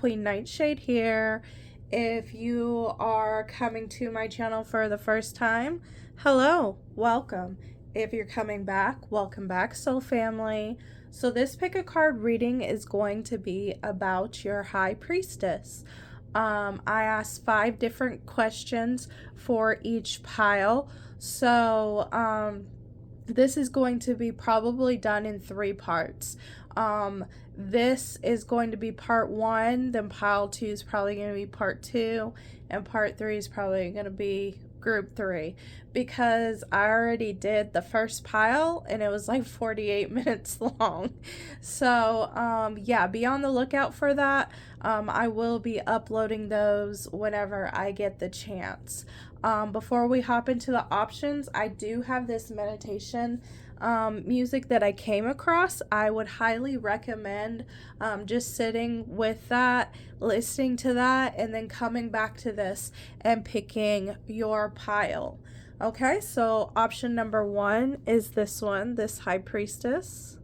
Queen Nightshade here. If you are coming to my channel for the first time, hello, welcome. If you're coming back, welcome back, soul family. So this pick a card reading is going to be about your High Priestess. I asked 5 different questions for each pile. So this is going to be probably done in 3 parts. This is going to be part 1, then pile 2 is probably going to be part 2, and part 3 is probably going to be group 3, because I already did the first pile and it was like 48 minutes long. So yeah, be on the lookout for that. I will be uploading those whenever I get the chance. Before we hop into the options, I do have this meditation music that I came across. I would highly recommend just sitting with that, listening to that, and then coming back to this and picking your pile. Okay, so option number 1 is this one, this High Priestess.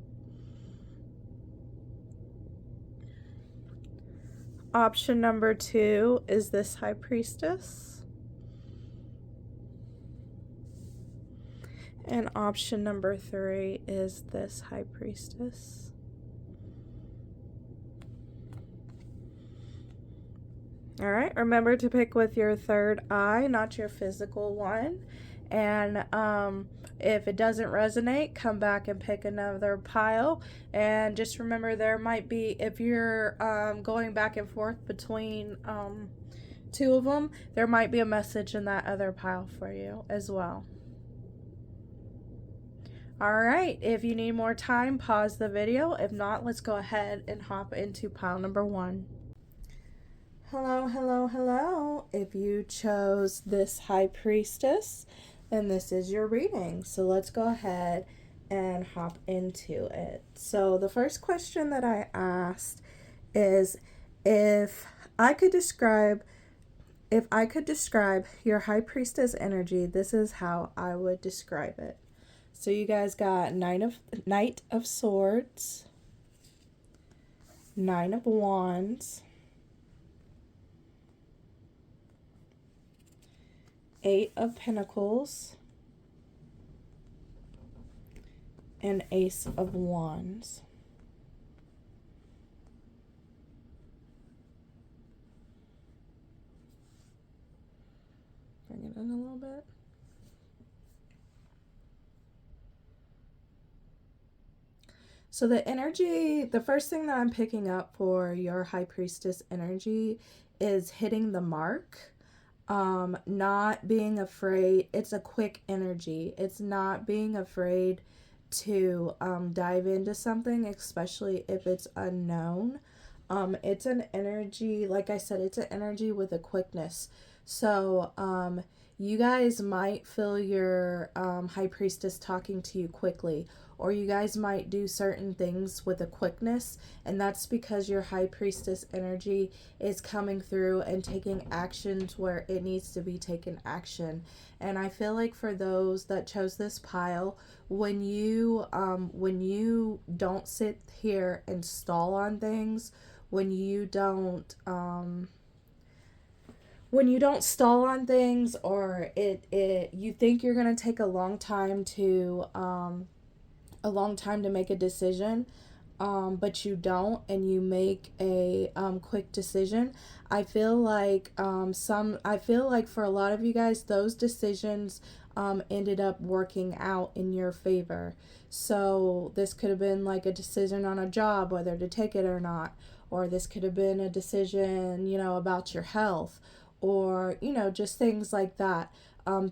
Option number 2 is this High Priestess. And option number 3 is this High Priestess. All right, remember to pick with your third eye, not your physical one. And if it doesn't resonate, come back and pick another pile. And just remember, there might be, if you're going back and forth between 2 of them, there might be a message in that other pile for you as well. Alright, if you need more time, pause the video. If not, let's go ahead and hop into pile number 1. Hello, hello, hello. If you chose this High Priestess, then this is your reading. So let's go ahead and hop into it. So the first question that I asked is, if I could describe your High Priestess energy, this is how I would describe it. So you guys got Knight of Swords, 9 of Wands, 8 of Pentacles, and Ace of Wands. Bring it in a little bit. So the energy, the first thing that I'm picking up for your High Priestess energy is hitting the mark, not being afraid. It's a quick energy. It's not being afraid to dive into something, especially if it's unknown. It's an energy, like I said, it's an energy with a quickness. So you guys might feel your High Priestess talking to you quickly, or you guys might do certain things with a quickness, and that's because your High Priestess energy is coming through and taking actions where it needs to be taken action. And I feel like for those that chose this pile, when you don't sit here and stall on things, when you don't stall on things, or you think you're going to take a long time to make a decision, but you don't, and you make a quick decision. I feel like for a lot of you guys, those decisions ended up working out in your favor. So this could have been like a decision on a job, whether to take it or not, or this could have been a decision, about your health, or, just things like that.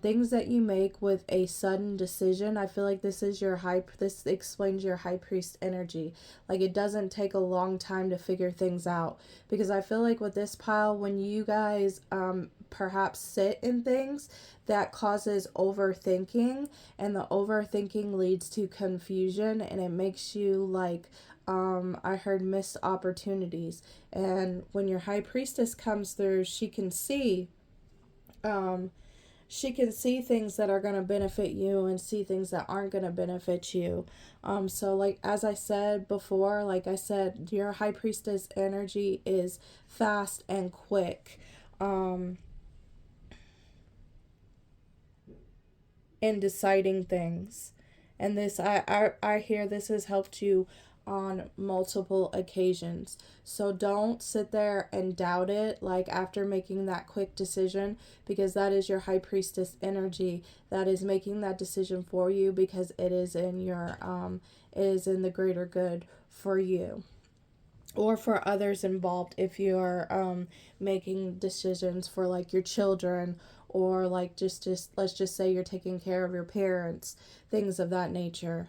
Things that you make with a sudden decision. I feel like this explains your High Priest energy. Like, it doesn't take a long time to figure things out, because I feel like with this pile, when you guys perhaps sit in things, that causes overthinking, and the overthinking leads to confusion, and it makes you like I heard missed opportunities. And when your High Priestess comes through, she can see she can see things that are going to benefit you and see things that aren't going to benefit you. So like as I said before, like I said, your high priestess energy is fast and quick. In deciding things. And this, I hear this has helped you on multiple occasions. So don't sit there and doubt it, like after making that quick decision, because that is your high priestess energy that is making that decision for you, because it is in your, it is in the greater good for you or for others involved. If you're making decisions for like your children, or like just let's just say you're taking care of your parents, things of that nature.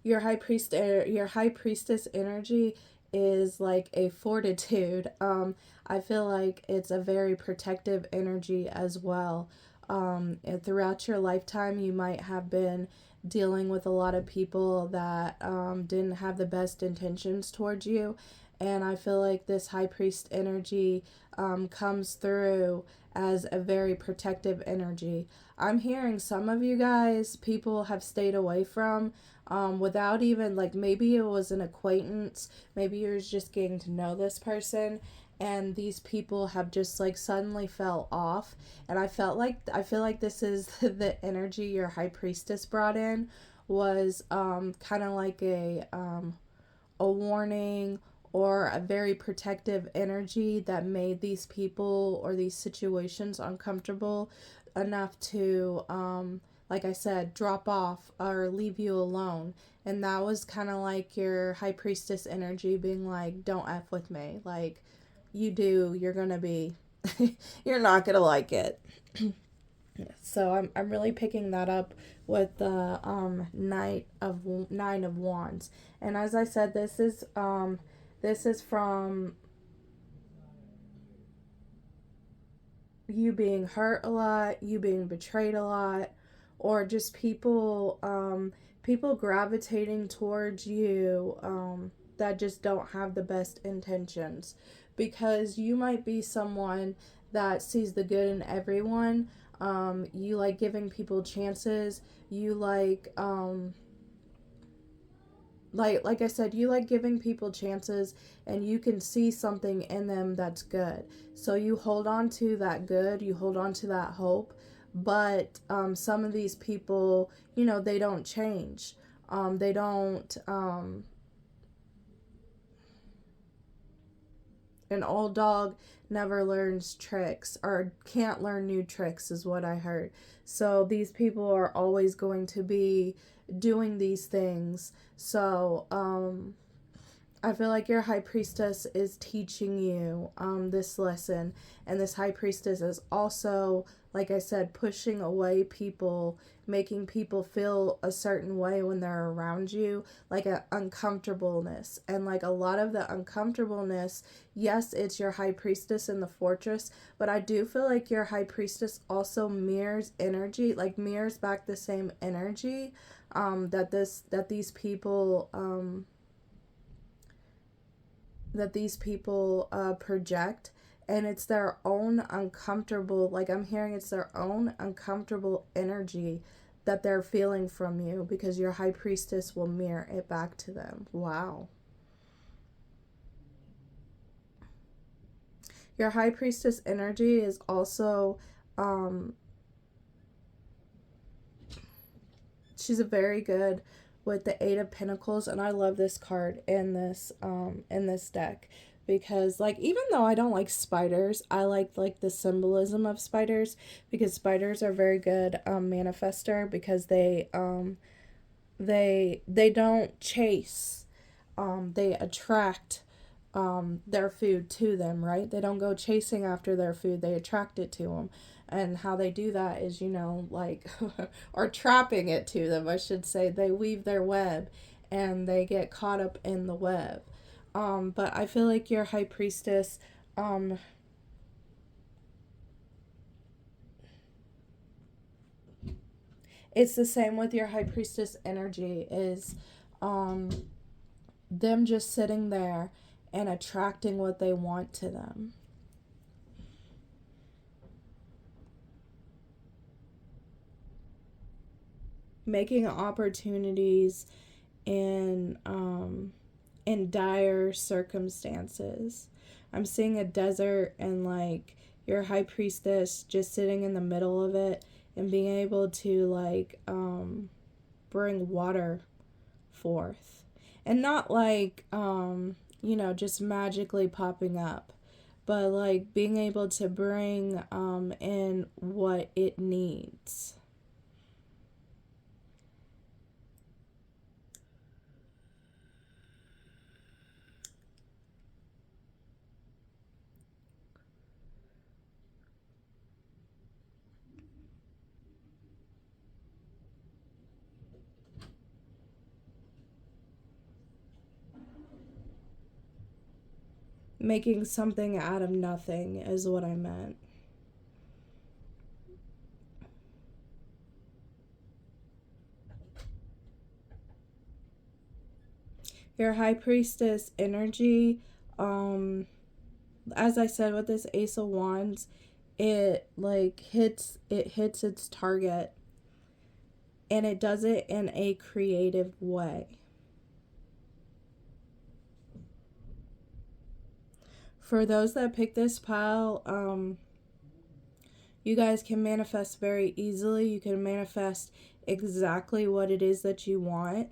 Your high priestess energy is like a fortitude. I feel like it's a very protective energy as well. And throughout your lifetime, you might have been dealing with a lot of people that didn't have the best intentions towards you. And I feel like this high priest energy comes through as a very protective energy. I'm hearing some of you guys, people have stayed away from without even, like, maybe it was an acquaintance, maybe you're just getting to know this person, and these people have just like suddenly fell off. And I feel like this is the energy your high priestess brought in, was kind of like a warning or a very protective energy that made these people or these situations uncomfortable enough to, like I said, drop off or leave you alone. And that was kind of like your high priestess energy being like, don't F with me. Like, you're going to be, you're not going to like it. So I'm really picking that up with the Nine of Wands. And as I said, this is from you being hurt a lot, you being betrayed a lot, or just people gravitating towards you that just don't have the best intentions. Because you might be someone that sees the good in everyone. You like giving people chances. You like I said, you like giving people chances, and you can see something in them that's good. So you hold on to that good, you hold on to that hope. But some of these people, they don't change. They don't. An old dog never learns tricks, or can't learn new tricks, is what I heard. So these people are always going to be doing these things. So I feel like your high priestess is teaching you this lesson. And this high priestess is also, like I said, pushing away people, making people feel a certain way when they're around you, like an uncomfortableness. And like a lot of the uncomfortableness, yes, it's your high priestess in the fortress, but I do feel like your high priestess also mirrors energy, like mirrors back the same energy that these people project. And it's their own uncomfortable, like I'm hearing it's their own uncomfortable energy that they're feeling from you, because your high priestess will mirror it back to them. Wow. Your high priestess energy is also, she's a very good with the Eight of Pentacles, and I love this card in this deck, because like, even though I don't like spiders, I like the symbolism of spiders, because spiders are very good manifester, because they don't chase, they attract their food to them, right? They don't go chasing after their food, they attract it to them. And how they do that is, like, or trapping it to them, I should say. They weave their web and they get caught up in the web. But I feel like your high priestess, it's the same with your high priestess energy, is them just sitting there and attracting what they want to them. making opportunities in dire circumstances. I'm seeing a desert and like your high priestess just sitting in the middle of it and being able to like bring water forth. And not like just magically popping up, but like being able to bring in what it needs. Making something out of nothing is what I meant. Your high priestess energy, as I said with this Ace of Wands, it hits its target, and it does it in a creative way. For those that pick this pile, you guys can manifest very easily. You can manifest exactly what it is that you want.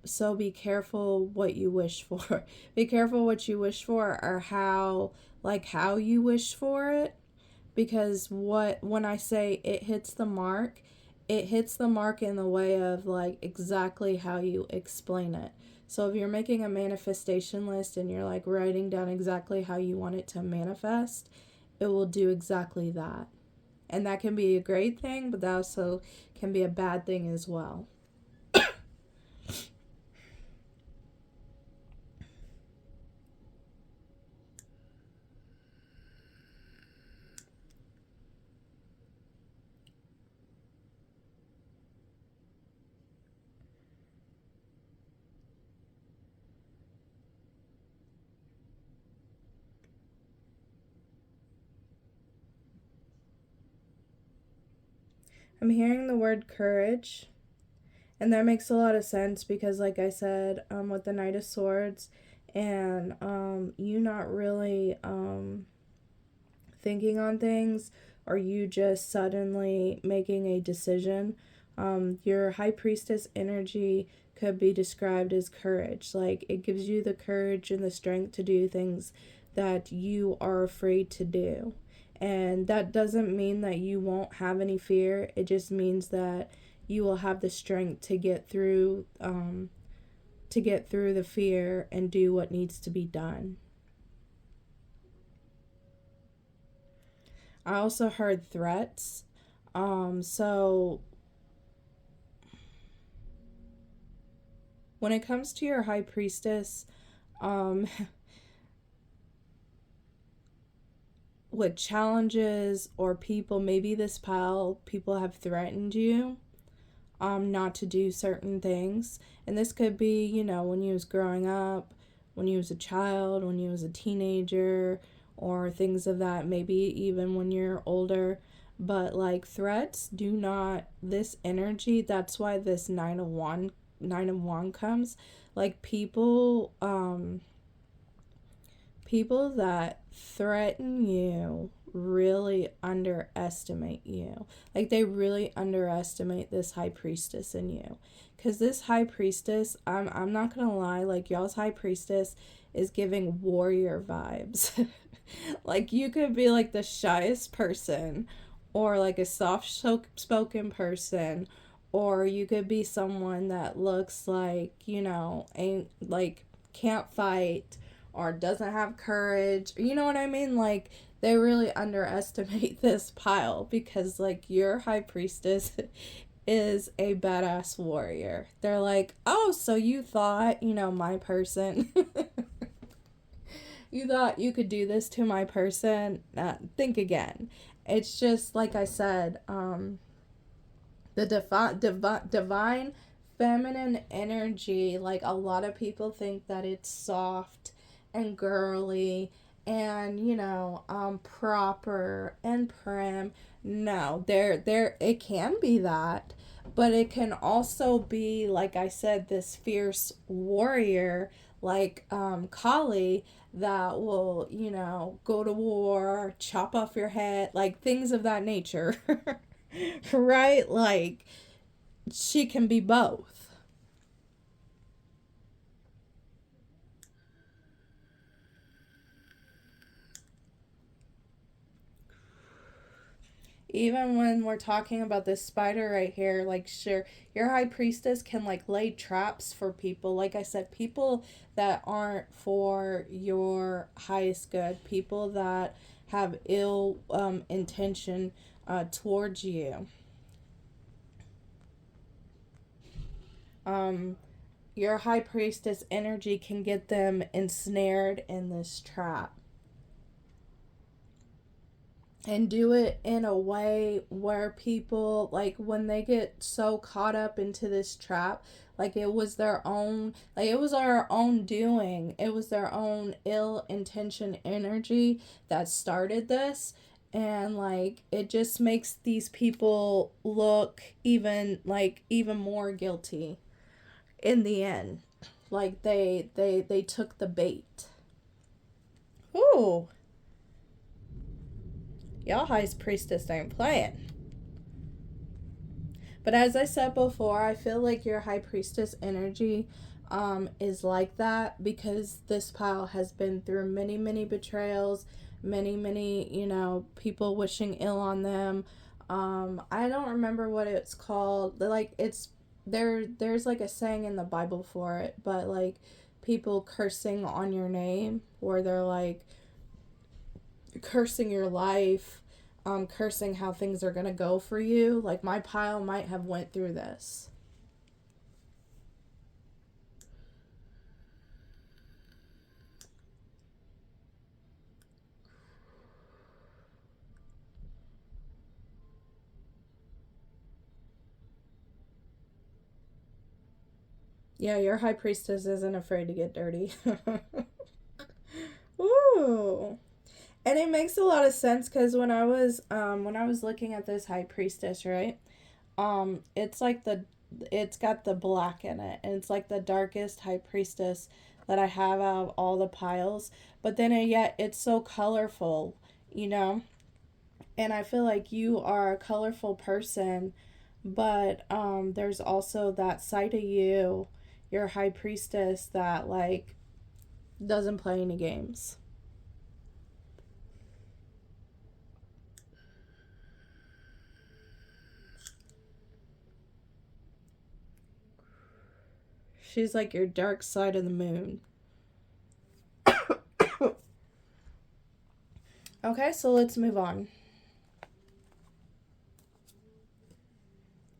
So be careful what you wish for. Be careful what you wish for, or how you wish for it. Because when I say it hits the mark in the way of like exactly how you explain it. So if you're making a manifestation list and you're like writing down exactly how you want it to manifest, it will do exactly that. And that can be a great thing, but that also can be a bad thing as well. I'm hearing the word courage, and that makes a lot of sense because, like I said, with the Knight of Swords, and you not really thinking on things, or you just suddenly making a decision. Your high priestess energy could be described as courage. Like, it gives you the courage and the strength to do things that you are afraid to do. And that doesn't mean that you won't have any fear. It just means that you will have the strength to get through the fear and do what needs to be done. I also heard threats. So when it comes to your high priestess, with challenges or people, maybe this pile, people have threatened you not to do certain things. And this could be, when you was growing up, when you was a child, when you was a teenager, or things of that, maybe even when you're older. But like, threats do not, this energy, that's why this Nine of Wands comes. Like, people that threaten you really underestimate you. Like, they really underestimate this high priestess in you. Because this high priestess, I'm not gonna lie, like, y'all's high priestess is giving warrior vibes. Like, you could be like the shyest person, or like a soft-spoken person, or you could be someone that looks like, ain't like, can't fight, or doesn't have courage. You know what I mean? Like, they really underestimate this pile because, like, your high priestess is a badass warrior. They're like, oh, so you thought, my person, you thought you could do this to my person? Think again. It's just, like I said, the divine feminine energy, like, a lot of people think that it's soft and girly and proper and prim. No, there it can be that, But it can also be, like I said, this fierce warrior like Kali that will, go to war, chop off your head, like things of that nature. Right? Like she can be both. Even when we're talking about this spider right here, like, sure, your high priestess can like lay traps for people. Like I said, people that aren't for your highest good, people that have ill intention towards you. Um, your high priestess energy can get them ensnared in this trap. And do it in a way where people, like, when they get so caught up into this trap, like it was their own, like it was our own doing, it was their own ill intention energy that started this. And like it just makes these people look even more guilty in the end, like they took the bait. Ooh, y'all high priestess ain't playing. But as I said before, I feel like your high priestess energy is like that because this pile has been through many betrayals, many people wishing ill on them. I don't remember what it's called. Like it's there's like a saying in the Bible for it, but like people cursing on your name, where they're like cursing your life, cursing how things are gonna go for you. Like my pile might have went through this. Yeah, your high priestess isn't afraid to get dirty. Ooh. And it makes a lot of sense because when I was looking at this high priestess, right? It's like it's got the black in it, and it's like the darkest high priestess that I have out of all the piles. But then yet it's so colorful, you know. And I feel like you are a colorful person, but there's also that side of you, your high priestess, that like doesn't play any games. She's like your dark side of the moon. Okay, so let's move on.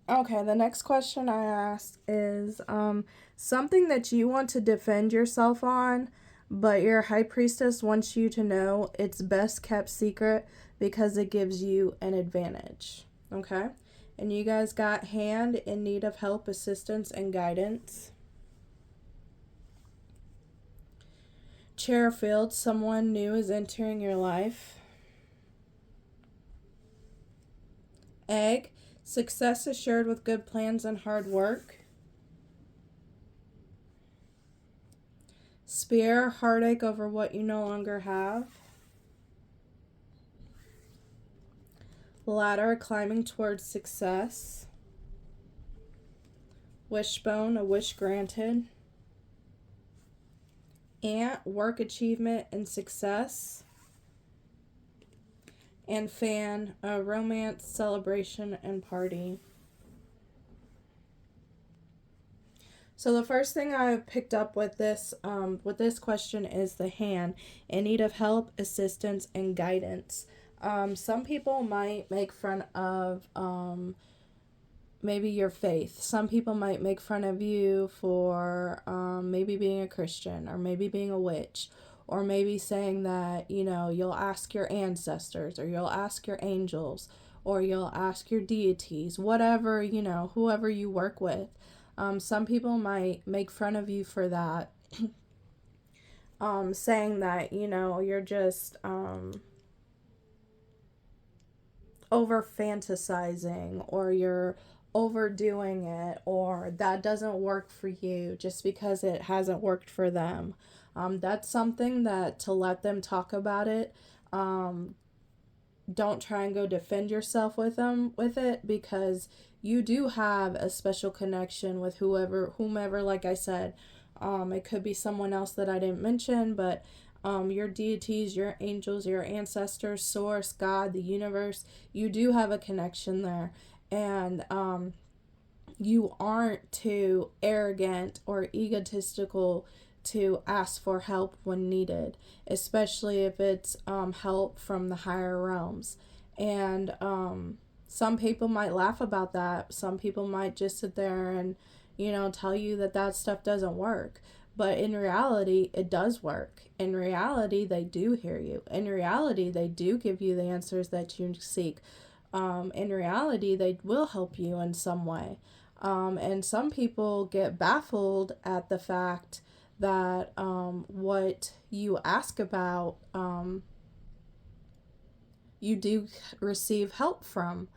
Okay, the next question I asked is something that you want to defend yourself on, but your high priestess wants you to know it's best kept secret because it gives you an advantage. Okay? And you guys got hand in need of help, assistance, and guidance. Chair filled, someone new is entering your life. Egg, success assured with good plans and hard work. Spear, heartache over what you no longer have. Ladder, climbing towards success. Wishbone, a wish granted. Ant, work, achievement, and success. And fan, a romance, celebration, and party. So the first thing I picked up with this question is the hand, in need of help, assistance, and guidance. Some people might make fun of maybe your faith. Some people might make fun of you for maybe being a Christian, or maybe being a witch, or maybe saying that, you'll ask your ancestors, or you'll ask your angels, or you'll ask your deities, whatever, whoever you work with. Some people might make fun of you for that, saying that, you're just over fantasizing, or you're overdoing it, or that doesn't work for you just because it hasn't worked for them. That's something that to let them talk about it. Don't try and go defend yourself with them with it, because you do have a special connection with whomever, like I said. It could be someone else that I didn't mention, but your deities, your angels, your ancestors, source, God, the universe, you do have a connection there. And you aren't too arrogant or egotistical to ask for help when needed, especially if it's help from the higher realms. And some people might laugh about that. Some people might just sit there and, tell you that that stuff doesn't work. But in reality, it does work. In reality, they do hear you. In reality, they do give you the answers that you seek. In reality, they will help you in some way. And some people get baffled at the fact that what you ask about, you do receive help from.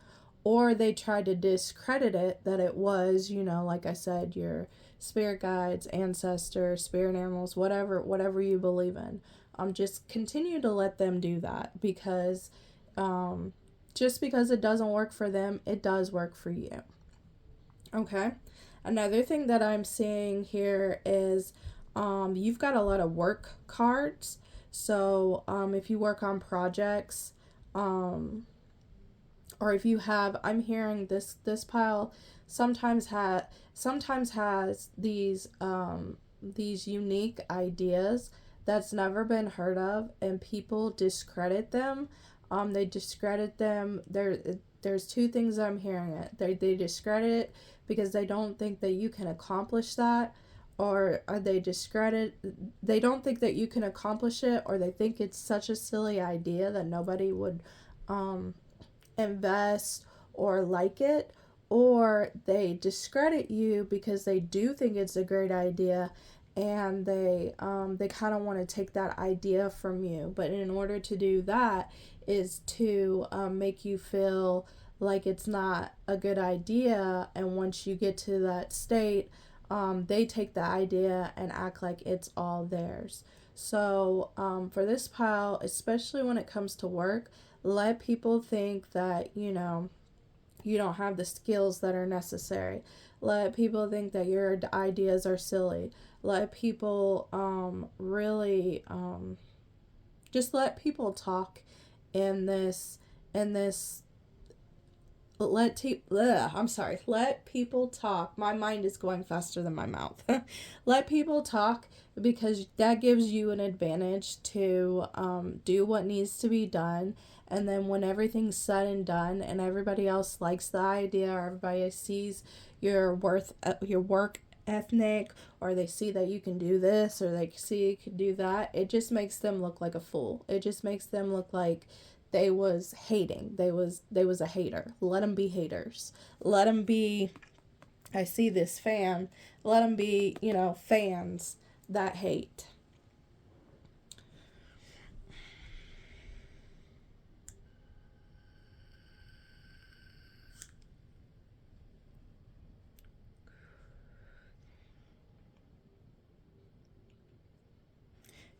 Or they try to discredit it, that it was, like I said, your spirit guides, ancestors, spirit animals, whatever you believe in. Just continue to let them do that, because just because it doesn't work for them, it does work for you. Okay. Another thing that I'm seeing here is you've got a lot of work cards. So if you work on projects, or if you have, I'm hearing this pile sometimes has these unique ideas that's never been heard of, and people discredit them. They discredit them. There's two things I'm hearing it. They discredit it because they don't think that you can accomplish that, or they don't think that you can accomplish it, or they think it's such a silly idea that nobody would invest or like it, or they discredit you because they do think it's a great idea, and they kind of want to take that idea from you. But in order to do that is to make you feel like it's not a good idea, and once you get to that state, they take the idea and act like it's all theirs. So for this pile, especially when it comes to work, let people think that you don't have the skills that are necessary. Let people think that your ideas are silly. Let people really just let people talk in this let people talk. My mind is going faster than my mouth. Let people talk, because that gives you an advantage to do what needs to be done. And then when everything's said and done and everybody else likes the idea, or everybody sees your work ethic, or they see that you can do this, or they see you can do that, it just makes them look like a fool. It just makes them look like they was hating. They was a hater. Let them be haters. Let them be, I see this fan. Let them be, fans that hate.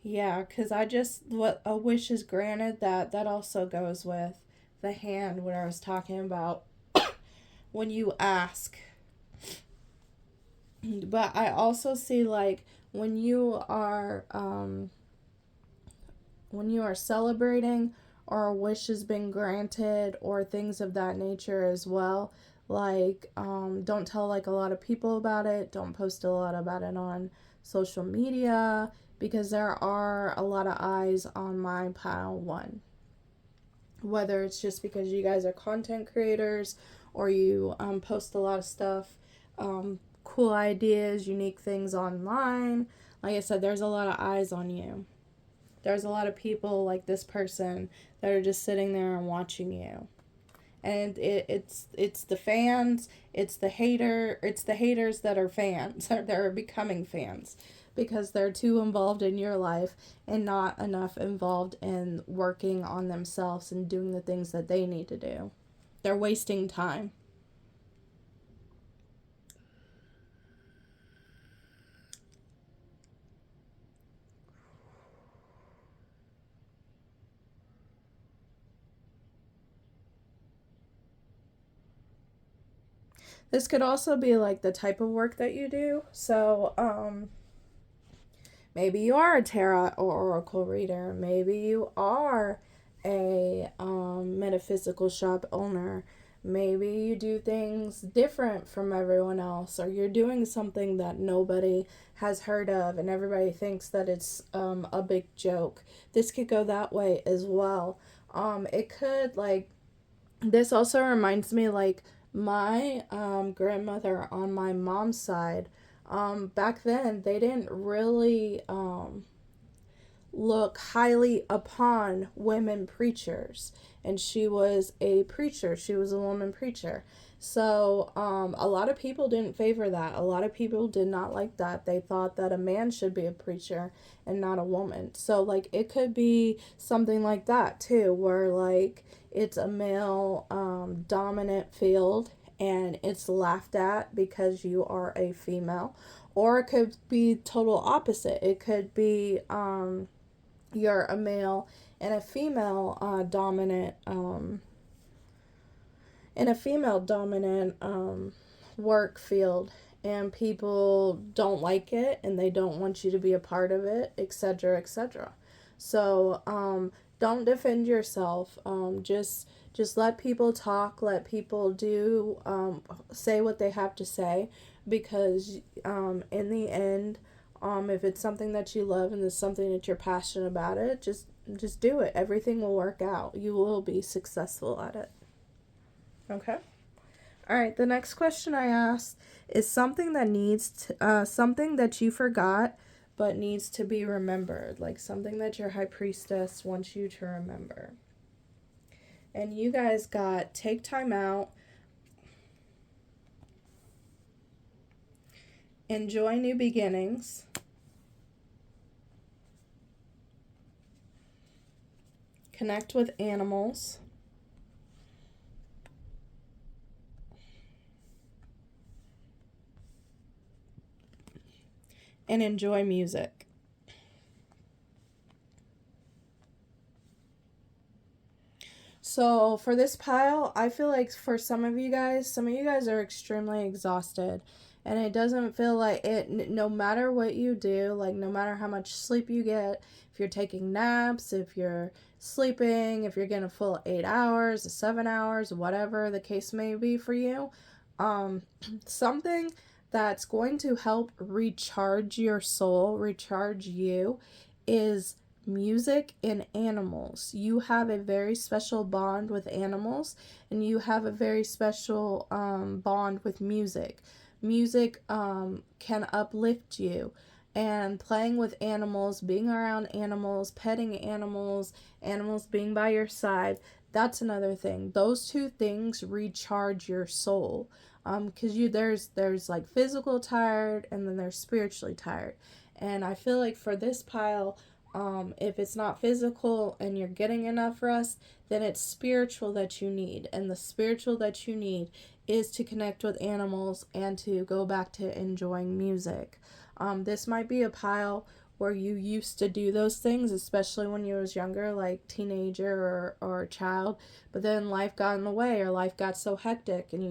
Yeah, because what a wish is granted, that also goes with the hand, when I was talking about when you ask. But I also see, like, when you are celebrating, or a wish has been granted, or things of that nature as well, like don't tell like a lot of people about it. Don't post a lot about it on social media, because there are a lot of eyes on my pile one. Whether it's just because you guys are content creators, or you post a lot of stuff, cool ideas, unique things online. Like I said, there's a lot of eyes on you. There's a lot of people like this person that are just sitting there and watching you. And it's the fans, it's the haters that are fans, that are becoming fans, because they're too involved in your life and not enough involved in working on themselves and doing the things that they need to do. They're wasting time. This could also be like the type of work that you do. So, maybe you are a tarot or oracle reader. Maybe you are a metaphysical shop owner. Maybe you do things different from everyone else, or you're doing something that nobody has heard of and everybody thinks that it's a big joke. This could go that way as well. It could, like, this also reminds me, like, my grandmother on my mom's side, back then they didn't really look highly upon women preachers, and she was a preacher. She was a woman preacher. So a lot of people didn't favor that. A lot of people did not like that. They thought that a man should be a preacher and not a woman. So, like, it could be something like that too, where, like, it's a male dominant field and it's laughed at because you are a female. Or it could be total opposite. It could be you're a male in a female dominant work field, and people don't like it and they don't want you to be a part of it, etc., etc. So don't defend yourself. Just let people talk, let people do say what they have to say, because in the end, if it's something that you love and it's something that you're passionate about, just do it. Everything will work out. You will be successful at it. Okay. All right. The next question I asked is something that something that you forgot but needs to be remembered, like something that your high priestess wants you to remember. And you guys got take time out, enjoy new beginnings, connect with animals, and enjoy music. So for this pile, I feel like for some of you guys are extremely exhausted, and it doesn't feel like it, no matter what you do, like no matter how much sleep you get, if you're taking naps, if you're sleeping, if you're getting a full 8 hours, 7 hours, whatever the case may be for you, something that's going to help recharge your soul, recharge you, is music and animals. You have a very special bond with animals, and you have a very special bond with music. Music can uplift you, and playing with animals, being around animals, petting animals, animals being by your side, that's another thing. Those two things recharge your soul, because there's like physical tired, and then there's spiritually tired. And I feel like for this pile, if it's not physical and you're getting enough rest, then it's spiritual that you need. And the spiritual that you need is to connect with animals and to go back to enjoying music. This might be a pile where you used to do those things, especially when you was younger, like teenager or child, but then life got in the way, or life got so hectic, and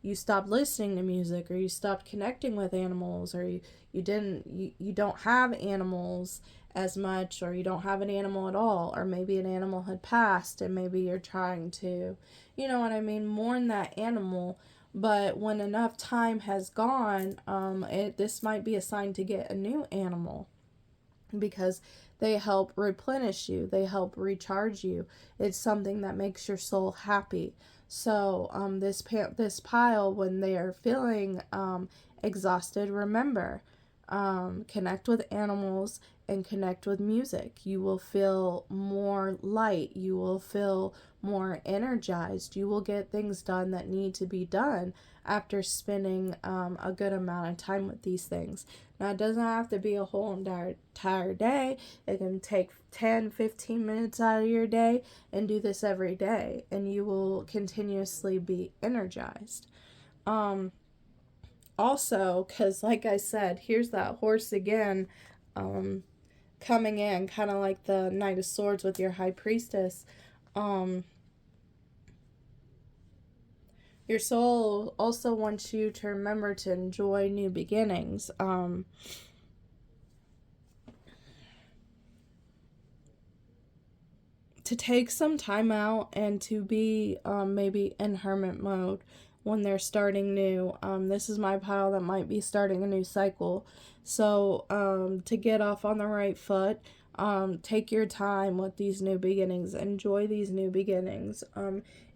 you stopped listening to music, or you stopped connecting with animals, or you don't have animals as much, or you don't have an animal at all, or maybe an animal had passed and maybe you're trying to, you know what I mean, mourn that animal. But when enough time has gone, this might be a sign to get a new animal, because they help replenish you, they help recharge you. It's something that makes your soul happy. So this pile, when they are feeling exhausted, remember, connect with animals and connect with music. You will feel more light. You will feel more energized. You will get things done that need to be done after spending a good amount of time with these things. Now, it doesn't have to be a whole entire day. It can take 10-15 minutes out of your day and do this every day, and you will continuously be energized. Also, because like I said, here's that horse again, coming in, kind of like the Knight of Swords with your High Priestess. Your Your soul also wants you to remember to enjoy new beginnings. To take some time out and to be maybe in hermit mode when they're starting new. This is my pile that might be starting a new cycle. So to get off on the right foot, take your time with these new beginnings. Enjoy these new beginnings.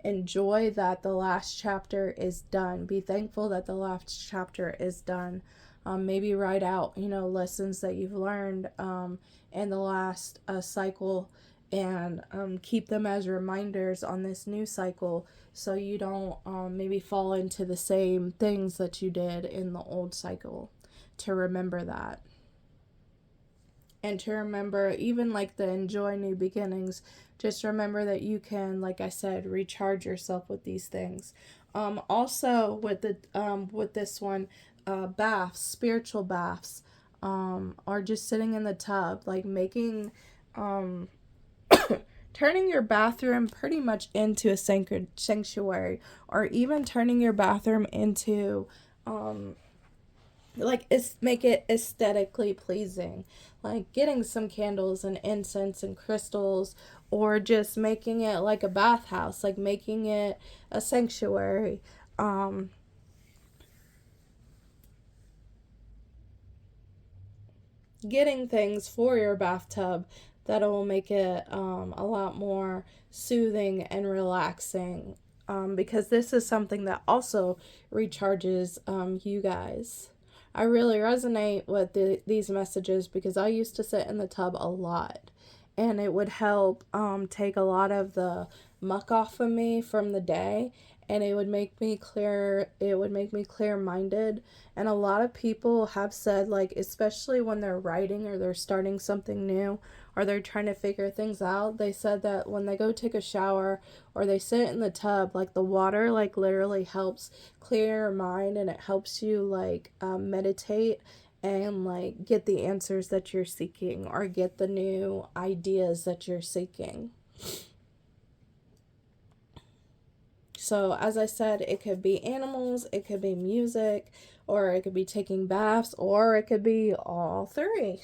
Enjoy that the last chapter is done. Be thankful that the last chapter is done. Maybe write out, lessons that you've learned in the last cycle, and keep them as reminders on this new cycle, so you don't maybe fall into the same things that you did in the old cycle. To remember that. And to remember, even like the enjoy new beginnings, just remember that you can, like I said, recharge yourself with these things. Also with this one, baths, spiritual baths, or just sitting in the tub, like making turning your bathroom pretty much into a sacred sanctuary, or even turning your bathroom into make it aesthetically pleasing, like getting some candles and incense and crystals, or just making it like a bathhouse, like making it a sanctuary. Getting things for your bathtub that will make it a lot more soothing and relaxing, because this is something that also recharges you guys. I really resonate with these messages because I used to sit in the tub a lot, and it would help take a lot of the muck off of me from the day, and it would make me clear-minded. And a lot of people have said, like, especially when they're writing or they're starting something new or they're trying to figure things out, they said that when they go take a shower or they sit in the tub, like, the water, like, literally helps clear your mind, and it helps you, like, meditate and, like, get the answers that you're seeking, or get the new ideas that you're seeking. So, as I said, it could be animals, it could be music, or it could be taking baths, or it could be all three.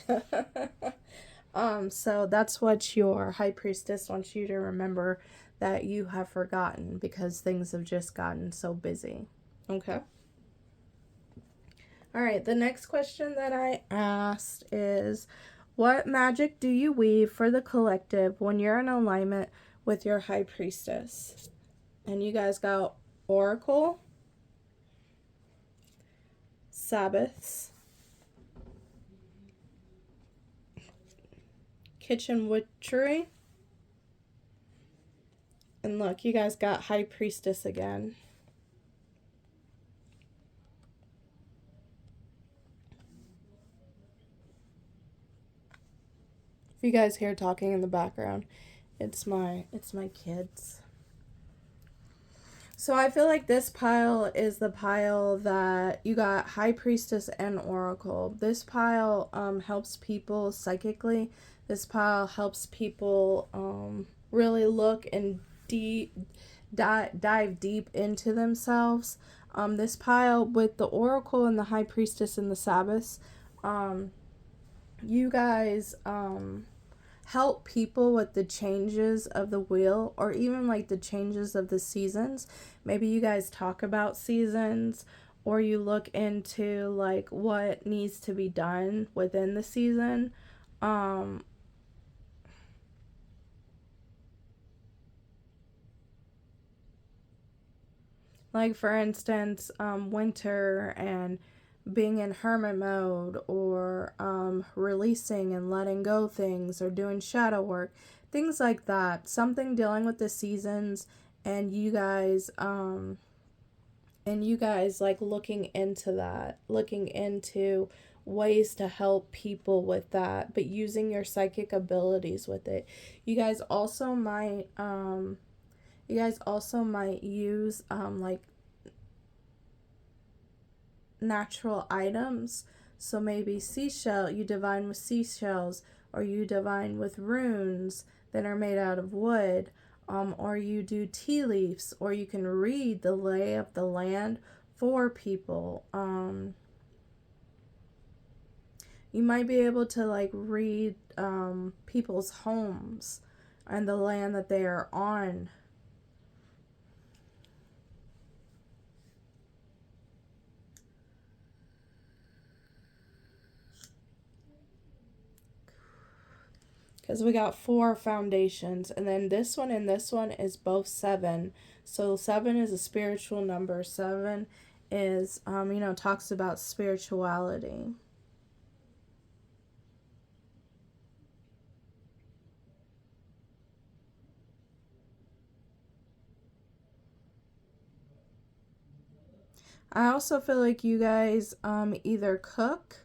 So that's what your high priestess wants you to remember, that you have forgotten because things have just gotten so busy. Okay. All right. The next question that I asked is, what magic do you weave for the collective when you're in alignment with your high priestess? And you guys got Oracle, Sabbaths, Kitchen Witchery, and look, you guys got High Priestess again. If you guys hear talking in the background, it's my kids. So I feel like this pile is the pile that you got High Priestess and Oracle. This pile helps people psychically. This pile helps people really look and dive deep into themselves. This pile with the Oracle and the High Priestess and the Sabbaths, you guys help people with the changes of the wheel, or even like the changes of the seasons. Maybe you guys talk about seasons, or you look into like what needs to be done within the season. Like, for instance, winter and being in hermit mode, or releasing and letting go things, or doing shadow work, things like that. Something dealing with the seasons, and you guys like looking into that, looking into ways to help people with that, but using your psychic abilities with it. You guys also might use like natural items. So maybe you divine with seashells, or you divine with runes that are made out of wood. or you do tea leaves, or you can read the lay of the land for people. You might be able to like read people's homes and the land that they are on. Because we got 4 foundations, and then this one and this one is both 7. So 7 is a spiritual number. 7 is, talks about spirituality. I also feel like you guys either cook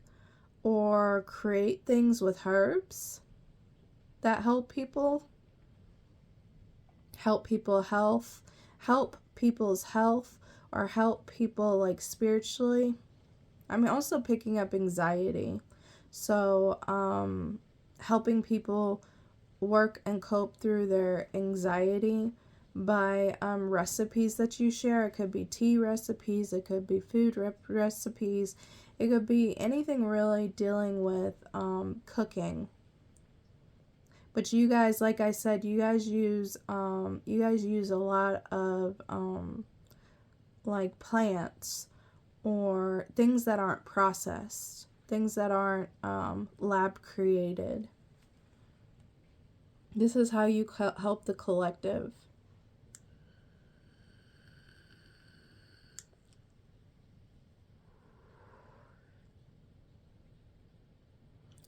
or create things with herbs that help people's health, or help people like spiritually. I'm also picking up anxiety. So helping people work and cope through their anxiety by recipes that you share. It could be tea recipes, it could be food recipes, it could be anything really dealing with cooking. But you guys, like I said, you guys use a lot of like plants or things that aren't processed, things that aren't lab created. This is how you help the collective.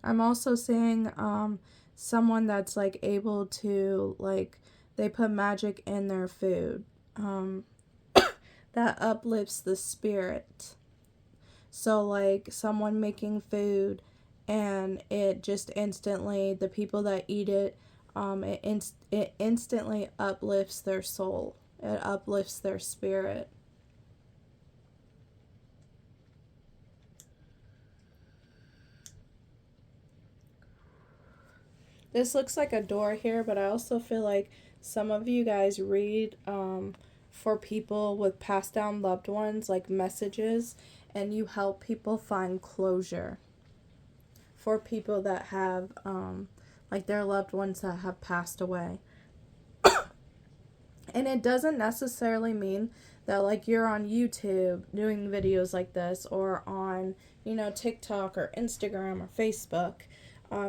I'm also seeing someone that's like able to, like, they put magic in their food that uplifts the spirit. So like someone making food and it just instantly, the people that eat it, it instantly uplifts their soul. It uplifts their spirit. This looks like a door here, but I also feel like some of you guys read for people with passed down loved ones, like messages, and you help people find closure for people that have like their loved ones that have passed away. And it doesn't necessarily mean that like you're on YouTube doing videos like this, or on, TikTok or Instagram or Facebook.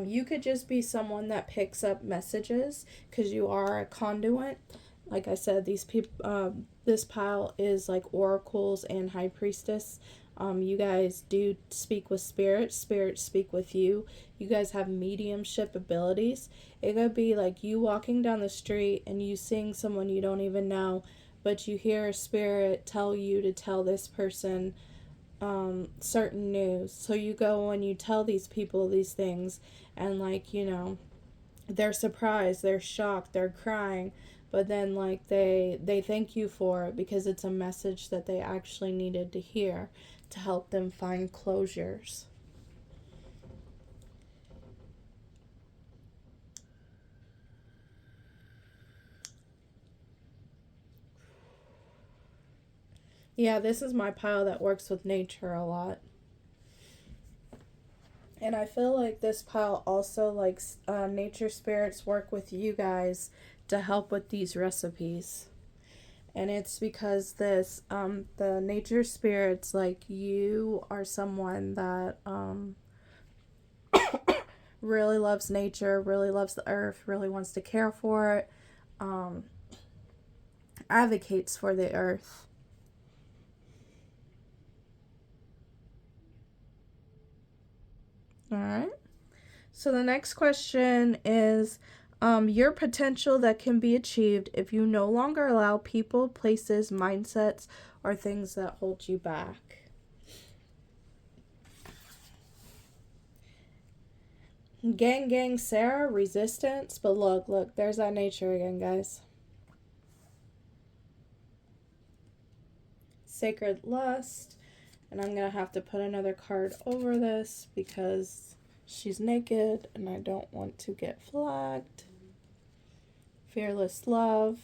You could just be someone that picks up messages because you are a conduit. Like I said, these people, this pile is like oracles and high priestess. You guys do speak with spirits. Spirits speak with you. You guys have mediumship abilities. It could be like you walking down the street and you seeing someone you don't even know, but you hear a spirit tell you to tell this person certain news. So you go and you tell these people these things, and like, they're surprised, they're shocked, they're crying, but then like they thank you for it because it's a message that they actually needed to hear to help them find closures. Yeah, this is my pile that works with nature a lot. And I feel like this pile also, like, nature spirits work with you guys to help with these recipes. And it's because the nature spirits, like, you are someone that really loves nature, really loves the earth, really wants to care for it, advocates for the earth. All right. So the next question is your potential that can be achieved if you no longer allow people, places, mindsets, or things that hold you back. Gang, Sarah, resistance. But look, there's that nature again, guys. Sacred lust. And I'm going to have to put another card over this because she's naked and I don't want to get flagged. fearless love,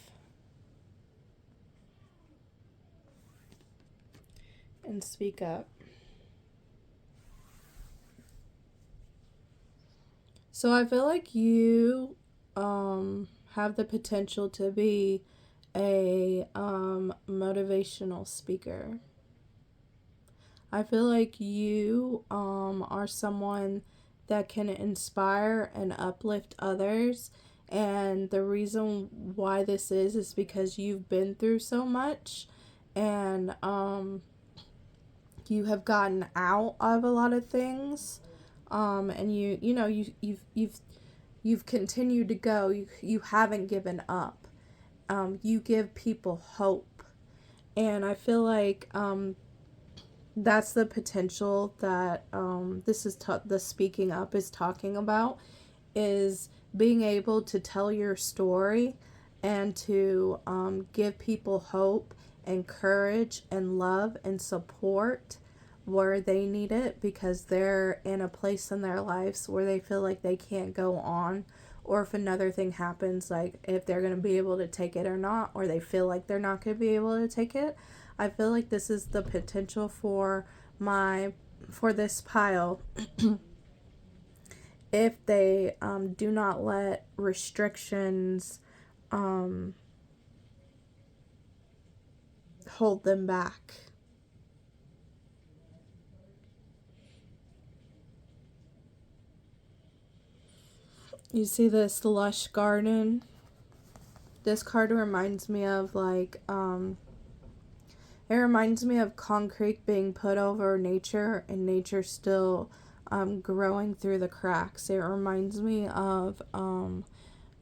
and speak up. So I feel like you have the potential to be a motivational speaker. I feel like you are someone that can inspire and uplift others. And the reason why this is because you've been through so much, and you have gotten out of a lot of things, and you've continued to go. You haven't given up. You give people hope, and I feel like that's the potential that this is the speaking up is talking about, is being able to tell your story and to give people hope and courage and love and support where they need it, because they're in a place in their lives where they feel like they can't go on, or if another thing happens, like if they're going to be able to take it or not, or they feel like they're not going to be able to take it. I feel like this is the potential for this pile if they do not let restrictions hold them back. You see this lush garden? This card reminds me of like it reminds me of concrete being put over nature, and nature still growing through the cracks. It reminds me of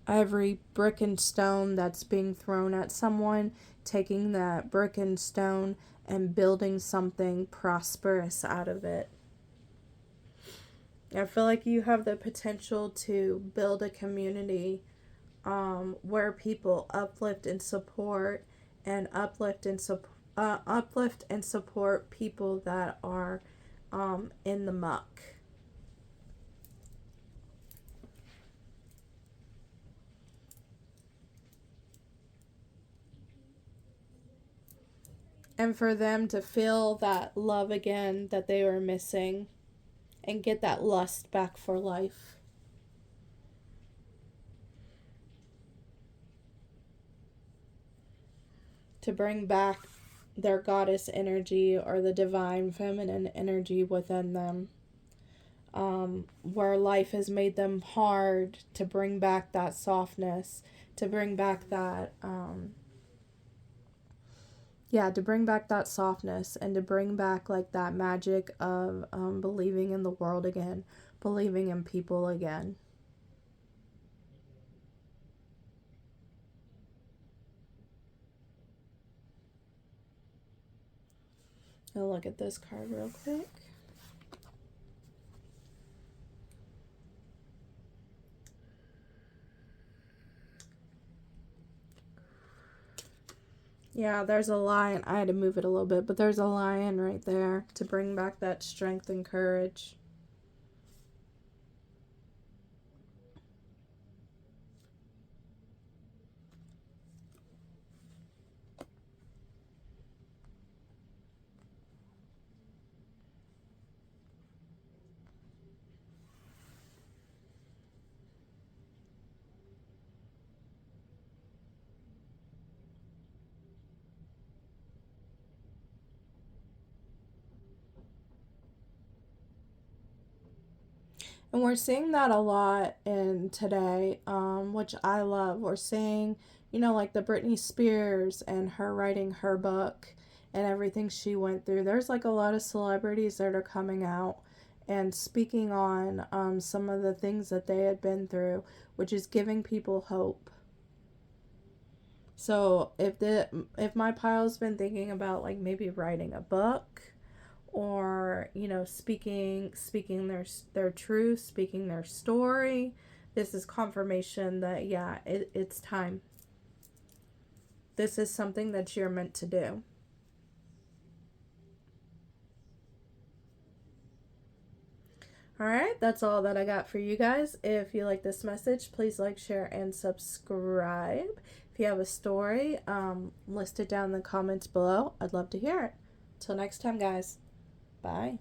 every brick and stone that's being thrown at someone, taking that brick and stone and building something prosperous out of it. I feel like you have the potential to build a community where people uplift and support people that are in the muck. And for them to feel that love again that they were missing, and get that lust back for life. To bring back their goddess energy or the divine feminine energy within them. Where life has made them hard, to bring back that softness, to bring back that to bring back that softness, and to bring back like that magic of believing in the world again, believing in people again. I'll look at this card real quick. Yeah, there's a lion. I had to move it a little bit, but there's a lion right there to bring back that strength and courage. And we're seeing that a lot in today, which I love. We're seeing, like the Britney Spears and her writing her book and everything she went through. There's like a lot of celebrities that are coming out and speaking on some of the things that they had been through, which is giving people hope. So if my pile's been thinking about like maybe writing a book, or speaking their truth, speaking their story, this is confirmation that it's time. This is something that you're meant to do. All right, that's all that I got for you guys. If you like this message, please like, share, and subscribe. If you have a story, list it down in the comments below. I'd love to hear it. Till next time, guys. Bye.